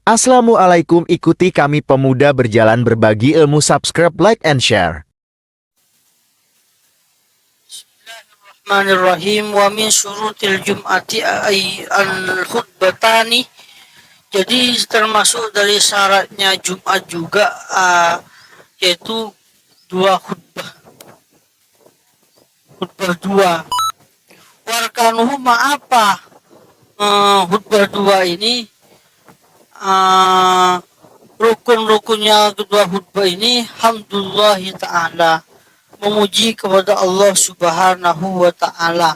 Assalamualaikum, ikuti kami pemuda berjalan berbagi ilmu, subscribe, like, and share. Bismillahirrahmanirrahim. Wa min syurutil jum'ati al-khutbatani. Jadi termasuk dari syaratnya Jumat juga yaitu dua khutbah. Khutbah dua. Warkanuhu apa? Khutbah dua ini rukun-rukunnya kedua khutbah ini hamdulillahi ta'ala, memuji kepada Allah Subhanahu wa ta'ala.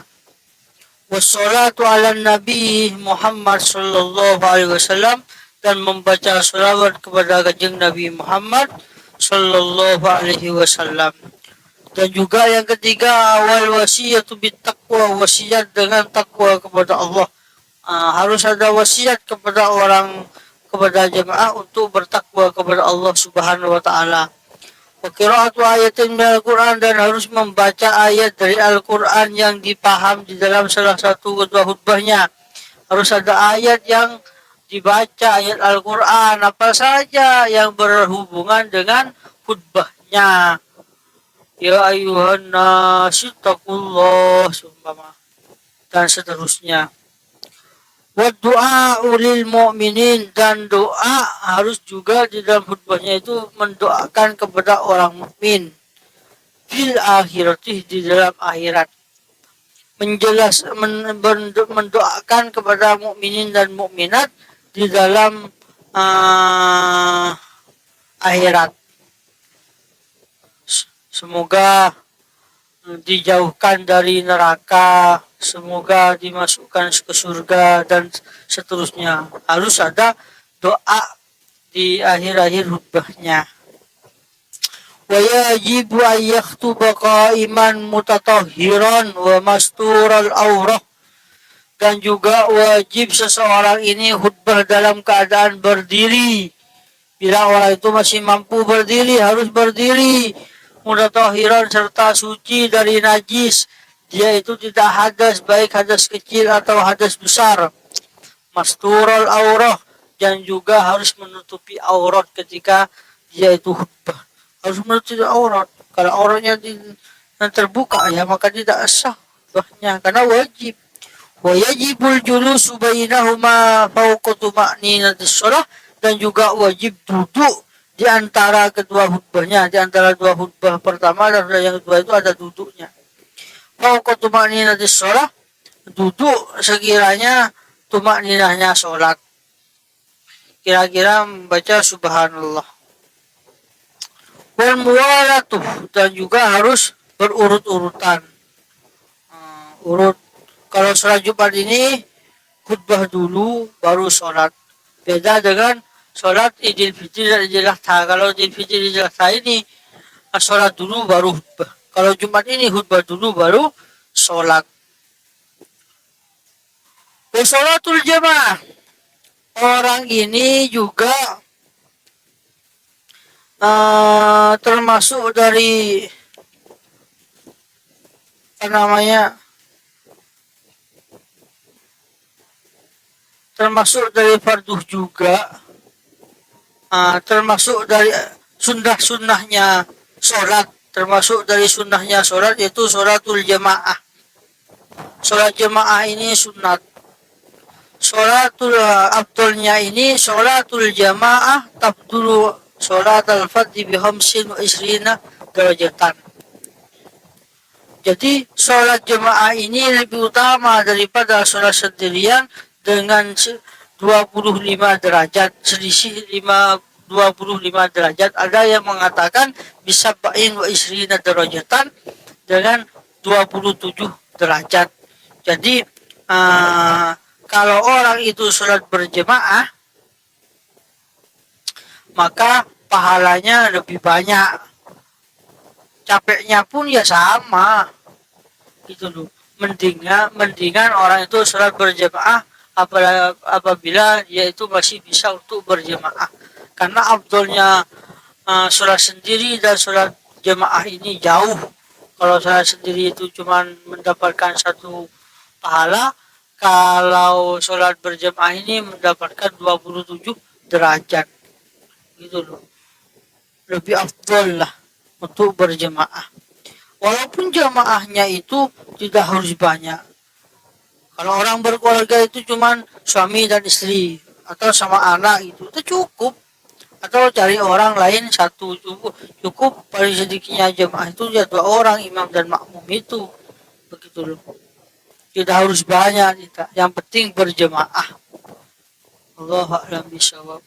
Wassalatu ala Nabi Muhammad sallallahu alaihi wasallam, dan membaca salawat kepada kanjeng Nabi Muhammad sallallahu alaihi wasallam. Dan juga yang ketiga, awal wasiyatu bittaqwa, wasiat dengan takwa kepada Allah. Harus ada wasiat kepada jemaah untuk bertakwa kepada Allah Subhanahu wa ta'ala. Wa qiraatu ayatin minal Qur'an, dan harus membaca ayat dari Al-Qur'an yang dipaham di dalam salah satu kedua khutbahnya. Harus ada ayat yang dibaca, ayat Al-Qur'an apa saja yang berhubungan dengan khutbahnya. Ya ayyuhan nas taqullah sumpama, dan seterusnya. Wa du'a ulil mu'minin, dan doa harus juga di dalam khutbahnya itu mendoakan kepada orang mukmin fil akhirati, di dalam akhirat, mendoakan kepada mukminin dan mukminat di dalam akhirat. Semoga dijauhkan dari neraka, semoga dimasukkan ke surga, dan seterusnya. Harus ada doa di akhir-akhir khutbahnya. Wa yajibu an yakhutuba qa'iman mutatahhiran wa mastural aurah, dan juga wajib seseorang ini khutbah dalam keadaan berdiri. Bila orang itu masih mampu berdiri, harus berdiri. Mutatahhiran, serta suci dari najis, dia itu tidak hadas, baik hadas kecil atau hadas besar. Masturul aurah, dan juga harus menutupi aurat ketika dia itu khutbah. Harus menutupi aurat. Kalau auratnya terbuka, ya maka tidak sah khutbahnya, karena wajib. Wa yajibul julusu bainahuma fawqa tuma'ninatis shalah, dan juga wajib duduk di antara kedua khutbahnya, di antara dua khutbah pertama dan yang kedua itu ada duduknya. Fawqa tuma'ninatis shalah, duduk sekiranya tumakninahnya sholat, kira-kira membaca subhanallah. Wal muwalatu, dan juga harus berurut-urutan. Urut, kalau sholat Jumat ini khutbah dulu baru sholat. Beda dengan sholat Idul Fitri dan Idul Adha. Kalau Idul Fitri dan Idul Adha ini sholat dulu baru khutbah. Kalau Jumat ini khutbah dulu baru sholat. Sholatul jamaah, orang ini juga termasuk dari termasuk dari farduh juga, termasuk dari sunnahnya sholat, termasuk dari sunnahnya sholat yaitu sholatul jamaah. Sholat jamaah ini sunnat. Sholatul afdolnya ini sholatul jamaah tabdulu sholat al-fadhi bihamsin wa isrina derajatan. Jadi sholat jamaah ini lebih utama daripada sholat sendirian dengan 25 derajat, selisih 25 derajat. Ada yang mengatakan bisa ba'in wa isrina derajatan, dengan 27 derajat. Jadi kalau orang itu sholat berjemaah, maka pahalanya lebih banyak, capeknya pun ya sama gitu loh. Mendingan orang itu sholat berjemaah apabila dia itu masih bisa untuk berjemaah, karena abdulnya sholat sendiri dan sholat jemaah ini jauh. Kalau sholat sendiri itu cuma mendapatkan satu pahala, kalau sholat berjamaah ini mendapatkan 27 derajat gitu loh, lebih afdol lah untuk berjemaah. Walaupun jamaahnya itu tidak harus banyak. Kalau orang berkeluarga itu cuman suami dan istri atau sama anak itu cukup. Atau cari orang lain satu cukup paling sedikitnya jemaah itu ya 2 orang imam dan makmum itu begitu loh. Tidak harus banyak, tidak. Yang penting berjemaah. Allahu a'lam bishawab.